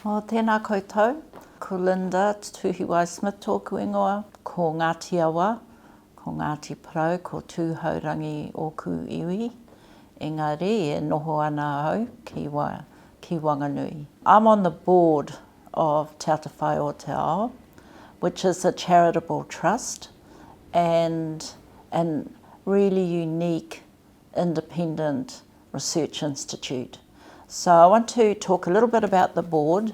O tēnā koutou, ko Linda Tuhiwai Smith tōku ingoa, ko Ngāti Awa, ko Ngāti Parau, ko tūhaurangi o ku iwi. Engari, e noho ana au ki Wanganui. I'm on the board of Te Atawhai o Te Ao, which is a charitable trust and really unique independent research institute. So I want to talk a little bit about the board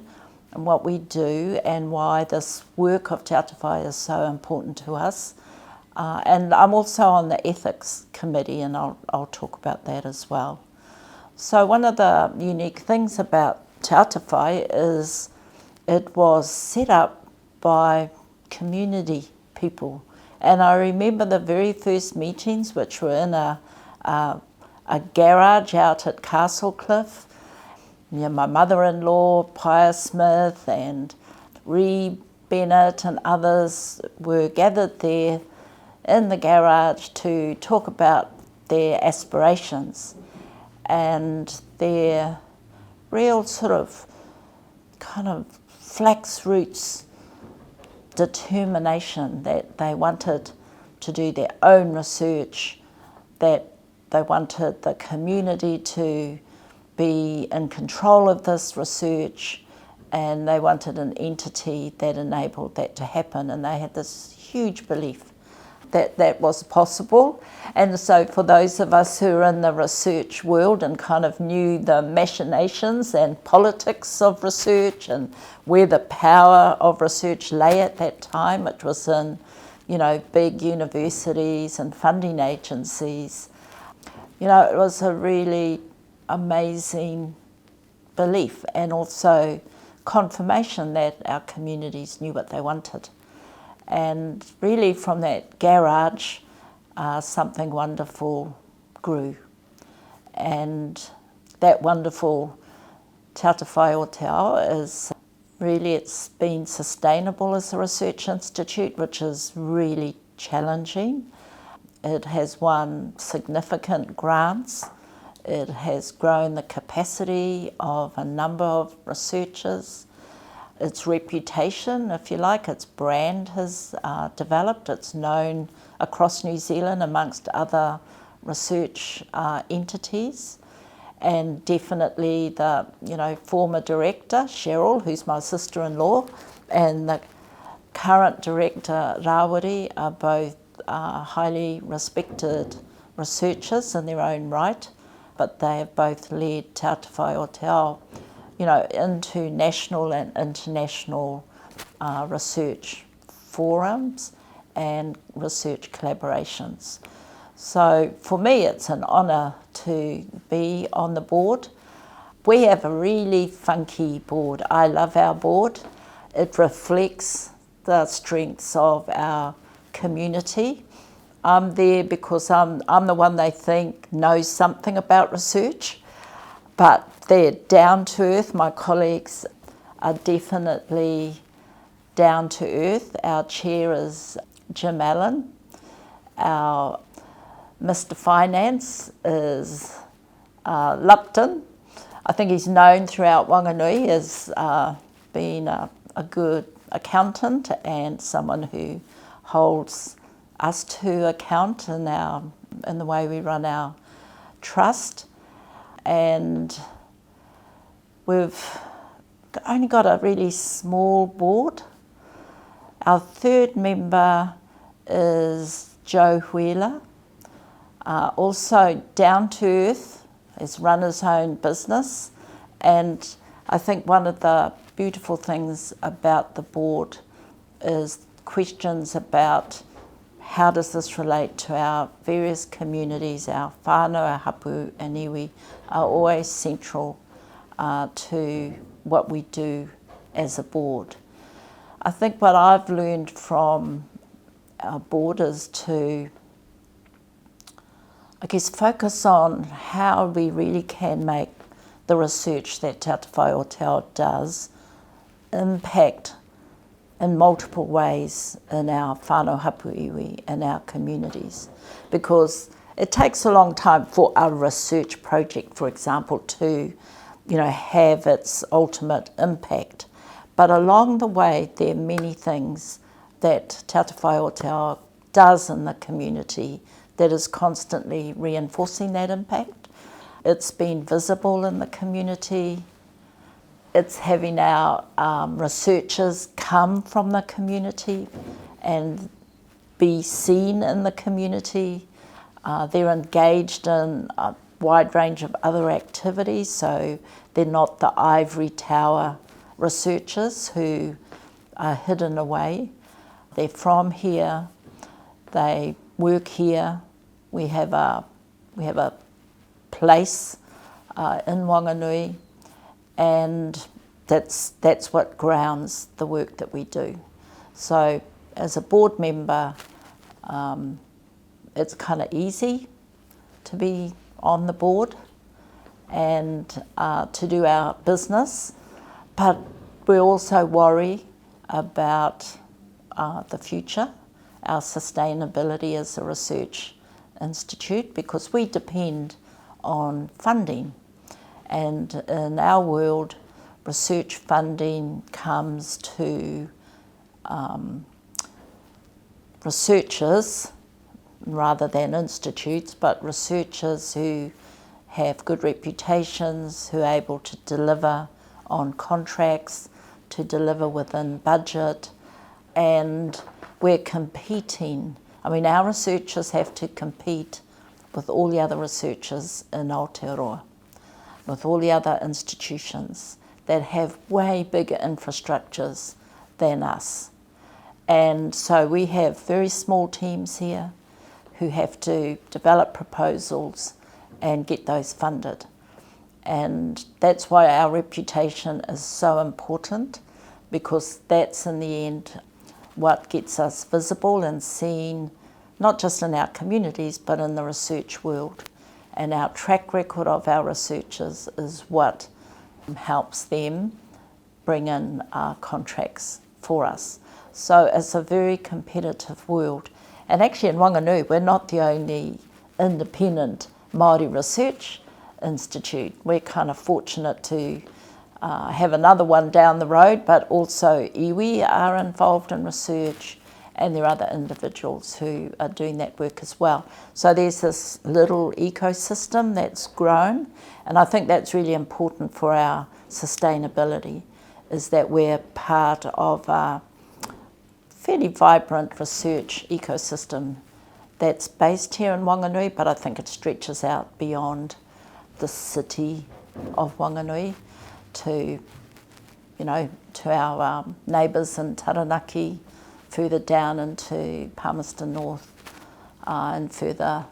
and what we do and why this work of Te Atawhai is so important to us. And I'm also on the ethics committee, and I'll talk about that as well. So one of the unique things about Te Atawhai is it was set up by community people. And I remember the very first meetings, which were in a garage out at Castle Cliff. My mother-in-law, Pia Smith, and Ree Bennett and others were gathered there in the garage to talk about their aspirations and their real sort of kind of flax roots determination that they wanted to do their own research, that they wanted the community to be in control of this research, and they wanted an entity that enabled that to happen, and they had this huge belief that that was possible. And so for those of us who are in the research world and kind of knew the machinations and politics of research and where the power of research lay at that time, it was in, big universities and funding agencies. It was a really amazing belief and also confirmation that our communities knew what they wanted. And really from that garage, something wonderful grew. And that wonderful Te Atawhai o Te Ao is really, it's been sustainable as a research institute, which is really challenging. It has won significant grants. It has grown the capacity of a number of researchers. Its reputation, if you like, its brand has developed. It's known across New Zealand amongst other research entities. And definitely the former director, Cheryl, who's my sister-in-law, and the current director, Rawiri, are both highly respected researchers in their own right, but they have both led Te Atawhai o Te Ao, into national and international research forums and research collaborations. So for me, it's an honour to be on the board. We have a really funky board. I love our board. It reflects the strengths of our community. I'm there because I'm the one they think knows something about research, but they're down to earth. My colleagues are definitely down to earth. Our chair is Jim Allen. Our Mr. Finance is Lupton. I think he's known throughout Wanganui as being a good accountant and someone who holds us to account in the way we run our trust. And we've only got a really small board. Our third member is Joe Wheeler, also down to earth, has run his own business. And I think one of the beautiful things about the board is questions about how does this relate to our various communities, our whānau, our hapu and iwi are always central to what we do as a board. I think what I've learned from our board is to, focus on how we really can make the research that Te Atawhai o Te Ao does impact in multiple ways in our whānau hapu iwi and our communities. Because it takes a long time for a research project, for example, to have its ultimate impact. But along the way, there are many things that Te Atawhai Aotearoa does in the community that is constantly reinforcing that impact. It's been visible in the community. It's having our researchers come from the community and be seen in the community. They're engaged in a wide range of other activities, so they're not the ivory tower researchers who are hidden away. They're from here, they work here. We have a place in Wanganui, and that's what grounds the work that we do. So as a board member, it's kind of easy to be on the board and to do our business, but we also worry about the future, our sustainability as a research institute, because we depend on funding. And in our world, research funding comes to researchers rather than institutes, but researchers who have good reputations, who are able to deliver on contracts, to deliver within budget, and we're competing. I mean, our researchers have to compete with all the other researchers in Aotearoa, with all the other institutions that have way bigger infrastructures than us. And so we have very small teams here who have to develop proposals and get those funded. And that's why our reputation is so important, because that's in the end what gets us visible and seen, not just in our communities, but in the research world. And our track record of our researchers is what helps them bring in contracts for us. So it's a very competitive world. And actually in Wanganui, we're not the only independent Māori research institute. We're kind of fortunate to have another one down the road, but also iwi are involved in research, and there are other individuals who are doing that work as well. So there's this little ecosystem that's grown, and I think that's really important for our sustainability, is that we're part of a fairly vibrant research ecosystem that's based here in Wanganui, but I think it stretches out beyond the city of Wanganui to, to our neighbours in Taranaki, further down into Palmerston North, and further,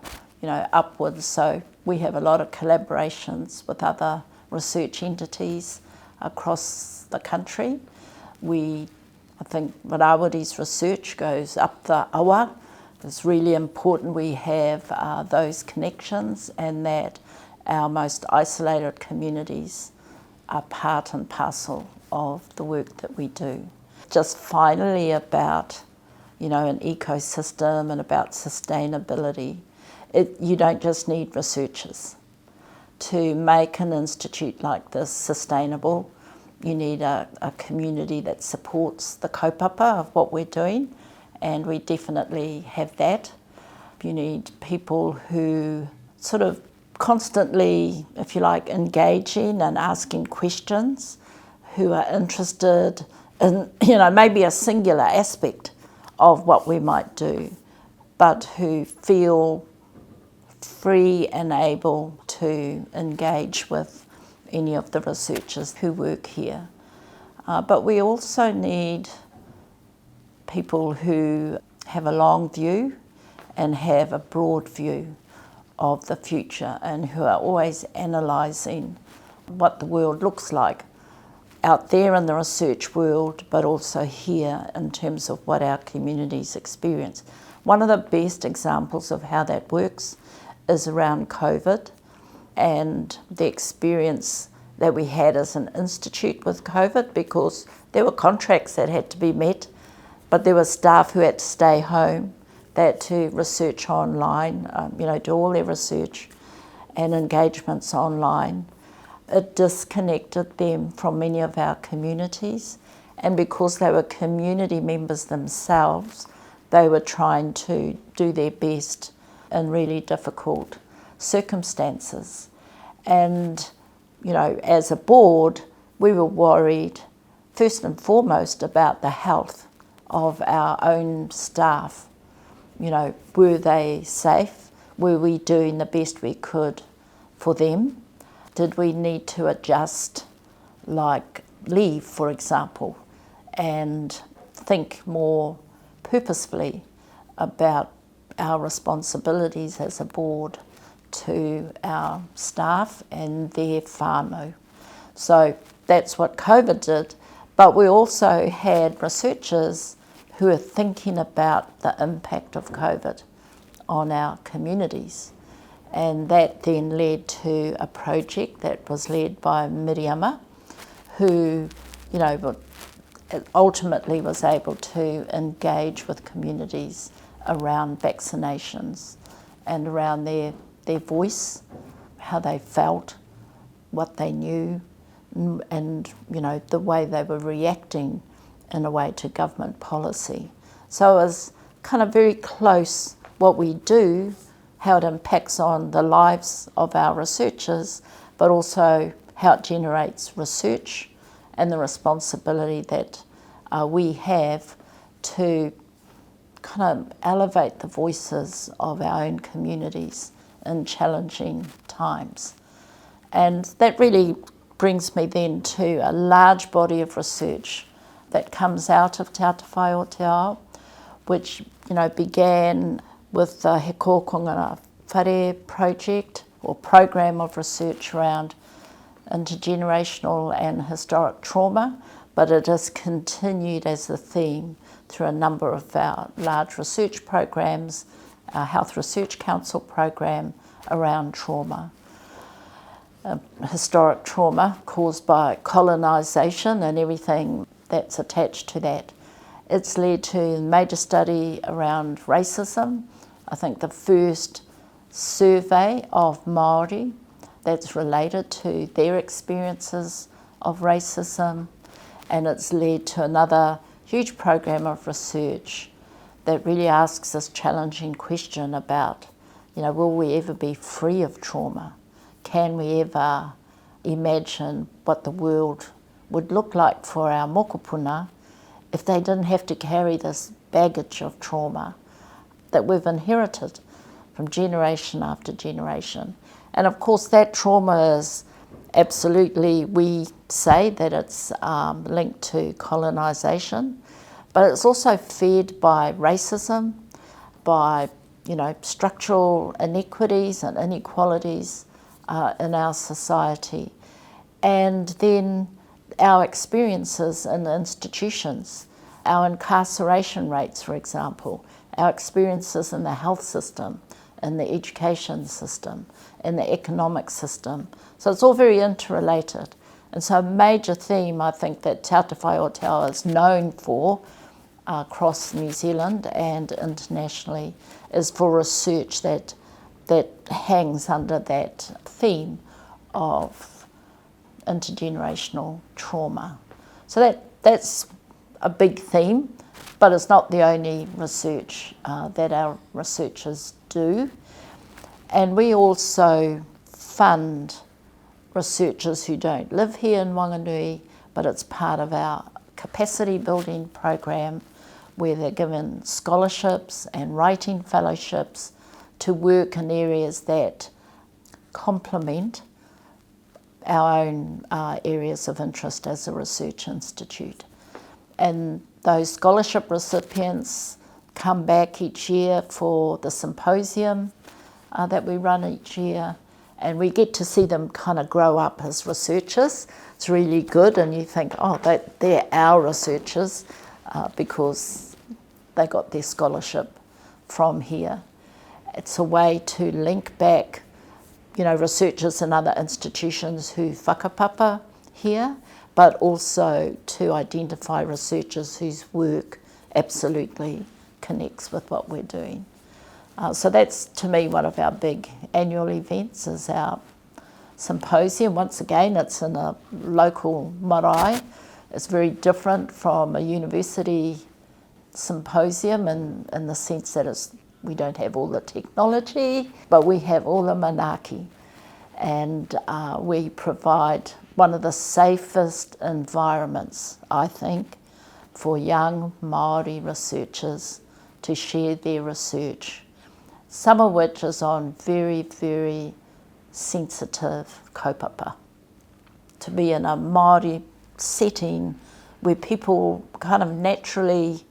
upwards. So we have a lot of collaborations with other research entities across the country. I think Rawari's research goes up the Awa. It's really important we have those connections, and that our most isolated communities are part and parcel of the work that we do. Just finally about, an ecosystem and about sustainability. You don't just need researchers. To make an institute like this sustainable, you need a community that supports the kaupapa of what we're doing, and we definitely have that. You need people who sort of constantly, if you like, engaging and asking questions, who are interested in, maybe a singular aspect of what we might do, but who feel free and able to engage with any of the researchers who work here. But we also need people who have a long view and have a broad view of the future, and who are always analysing what the world looks like out there in the research world, but also here in terms of what our communities experience. One of the best examples of how that works is around COVID and the experience that we had as an institute with COVID, because there were contracts that had to be met, but there were staff who had to stay home. They had to research online, do all their research and engagements online. it disconnected them from many of our communities, and because they were community members themselves, they were trying to do their best in really difficult circumstances. And, you know, as a board, we were worried first and foremost about the health of our own staff. You know, were they safe? Were we doing the best we could for them? Did we need to adjust, like leave, for example, and think more purposefully about our responsibilities as a board to our staff and their whānau? So that's what COVID did. But we also had researchers who are thinking about the impact of COVID on our communities. And that then led to a project that was led by Miriama, who, you know, ultimately was able to engage with communities around vaccinations and around their voice, how they felt, what they knew, and, you know, the way they were reacting in a way to government policy. So it was kind of very close what we do, how it impacts on the lives of our researchers, but also how it generates research and the responsibility that we have to kind of elevate the voices of our own communities in challenging times. And that really brings me then to a large body of research that comes out of Te Atawhai o Te Ao, which, you know, began with the He Kōkongara Whare project or program of research around intergenerational and historic trauma, but it has continued as a theme through a number of our large research programs, our Health Research Council program around trauma. Historic trauma caused by colonisation and everything that's attached to that. It's led to a major study around racism. I think the first survey of Māori that's related to their experiences of racism, and it's led to another huge program of research that really asks this challenging question about, you know, will we ever be free of trauma? Can we ever imagine what the world would look like for our mokopuna if they didn't have to carry this baggage of trauma that we've inherited from generation after generation? And of course that trauma is absolutely, we say that it's linked to colonisation, but it's also fed by racism, by, you know, structural inequities and inequalities in our society. And then our experiences in the institutions, our incarceration rates, for example, our experiences in the health system, in the education system, in the economic system. So it's all very interrelated. And so a major theme, I think, that Te Atawhai o Te Ao is known for across New Zealand and internationally is for research that hangs under that theme of intergenerational trauma. So that's a big theme, but it's not the only research that our researchers do. And we also fund researchers who don't live here in Wanganui, but it's part of our capacity building program where they're given scholarships and writing fellowships to work in areas that complement our own areas of interest as a research institute. And those scholarship recipients come back each year for the symposium that we run each year, and we get to see them kind of grow up as researchers. It's really good, and you think, oh, they're our researchers because they got their scholarship from here. It's a way to link back, you know, researchers in other institutions who whakapapa here, but also to identify researchers whose work absolutely connects with what we're doing. So that's, to me, one of our big annual events is our symposium. Once again, it's in a local marae. It's very different from a university symposium in the sense that we don't have all the technology, but we have all the manaaki. And we provide one of the safest environments, I think, for young Māori researchers to share their research, some of which is on very, very sensitive kaupapa. To be in a Māori setting where people kind of naturally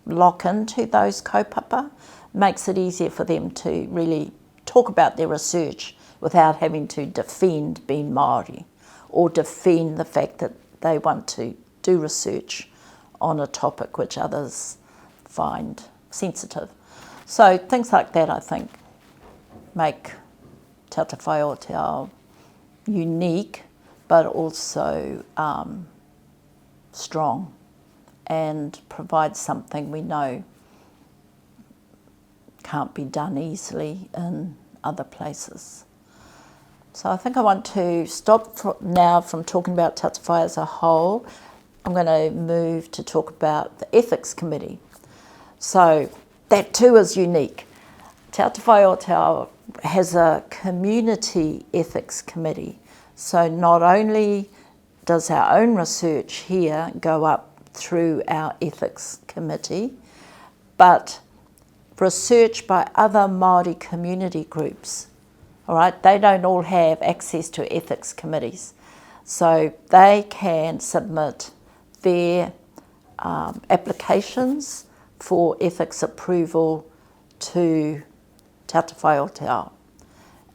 lock into those kaupapa makes it easier for them to really talk about their research without having to defend being Māori or defend the fact that they want to do research on a topic which others find sensitive. So things like that, I think, make Te Atawhai o Te Ao unique, but also strong, and provide something we know can't be done easily in other places. So I think I want to stop now from talking about Te Atawhai as a whole. I'm going to move to talk about the Ethics Committee. So that too is unique. Te Atawhai o Te Ao has a community ethics committee. So not only does our own research here go up through our ethics committee, but research by other Māori community groups. All right, they don't all have access to ethics committees. So they can submit their applications for ethics approval to Te Atawhai o Te Ao.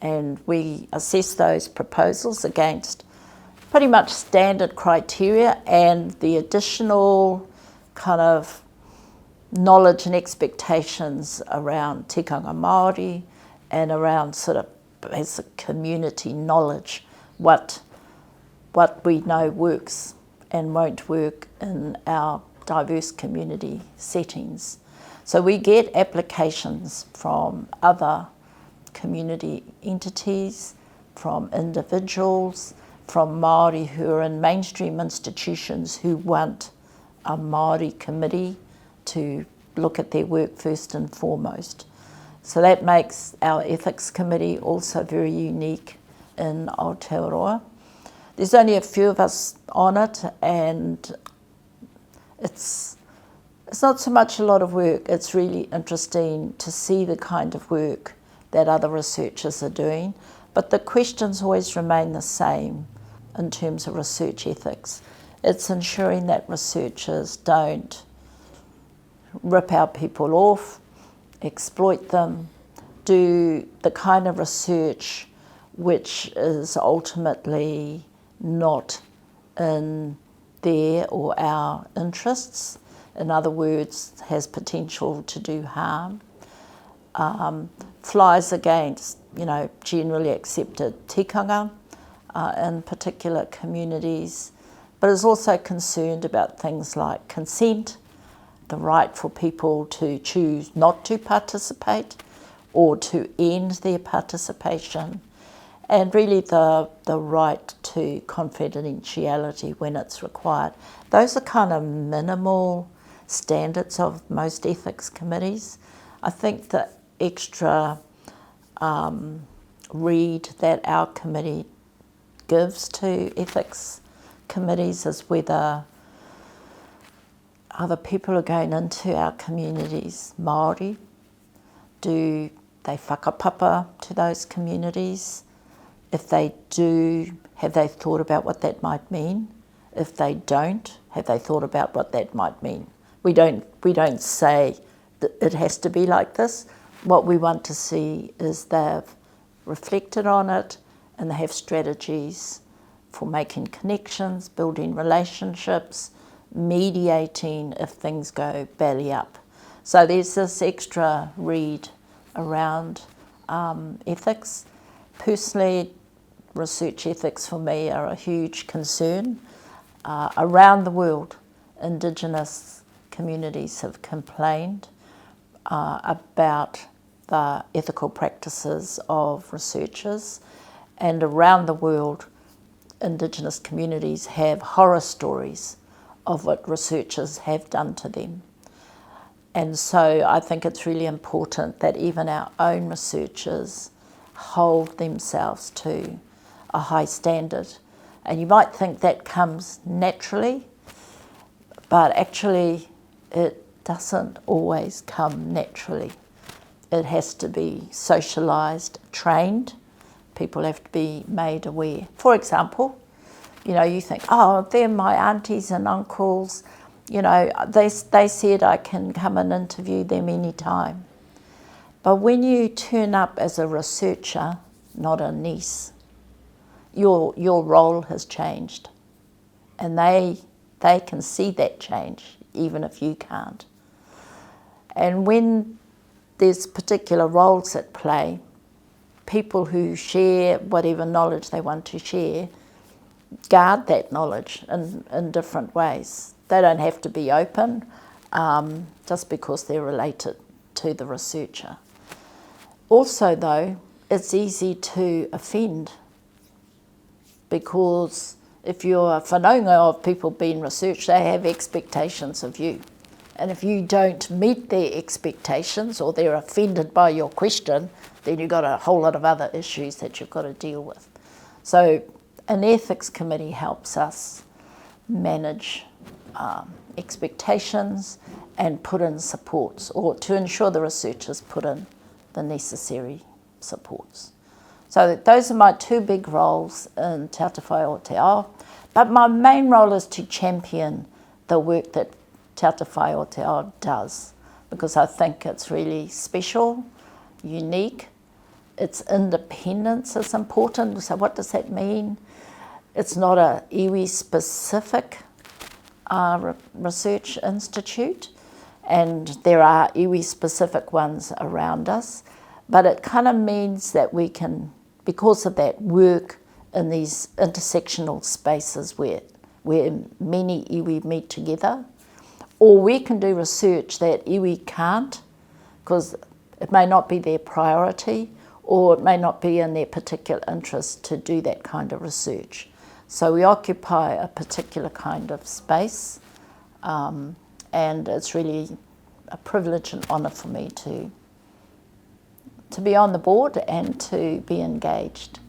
And we assess those proposals against pretty much standard criteria and the additional kind of knowledge and expectations around tikanga Māori and around sort of as a community knowledge, what we know works and won't work in our diverse community settings. So we get applications from other community entities, from individuals, from Māori who are in mainstream institutions who want a Māori committee to look at their work first and foremost. So that makes our ethics committee also very unique in Aotearoa. There's only a few of us on it, and it's not so much a lot of work. It's really interesting to see the kind of work that other researchers are doing, but the questions always remain the same in terms of research ethics. It's ensuring that researchers don't rip our people off, exploit them, do the kind of research which is ultimately not in their or our interests. In other words, has potential to do harm. Flies against, generally accepted tikanga in particular communities, but is also concerned about things like consent, the right for people to choose not to participate or to end their participation, and really the right to confidentiality when it's required. Those are kind of minimal standards of most ethics committees. I think the extra read that our committee gives to ethics committees is whether other people are going into our communities Māori. Do they whakapapa to those communities? If they do, have they thought about what that might mean? If they don't, have they thought about what that might mean? We don't say that it has to be like this. What we want to see is they've reflected on it and they have strategies for making connections, building relationships, mediating if things go belly up. So there's this extra read around ethics. Personally, research ethics for me are a huge concern. Around the world, Indigenous communities have complained about the ethical practices of researchers, And around the world, Indigenous communities have horror stories of what researchers have done to them. And so I think it's really important that even our own researchers hold themselves to a high standard. And you might think that comes naturally, but actually it doesn't always come naturally. It has to be socialised, trained. People have to be made aware. For example, you think, oh, they're my aunties and uncles. They said I can come and interview them anytime. But when you turn up as a researcher, not a niece, your role has changed. And they can see that change, even if you can't. And when there's particular roles at play, people who share whatever knowledge they want to share guard that knowledge in different ways. They don't have to be open just because they're related to the researcher. Also, though, it's easy to offend, because if you're a whanaunga of people being researched, they have expectations of you. And if you don't meet their expectations or they're offended by your question, then you've got a whole lot of other issues that you've got to deal with. So an ethics committee helps us manage expectations and put in supports, or to ensure the researchers put in the necessary supports. So those are my two big roles in Te Atawhai o Te Ao. But my main role is to champion the work that Te Atawhai o Te Ao does, because I think it's really special, unique. Its independence is important. So what does that mean? It's not a iwi-specific research institute, and there are iwi-specific ones around us, but it kind of means that we can, because of that, work in these intersectional spaces where many iwi meet together, or we can do research that iwi can't, because it may not be their priority, or it may not be in their particular interest to do that kind of research. So we occupy a particular kind of space, and it's really a privilege and honour for me to be on the board and to be engaged.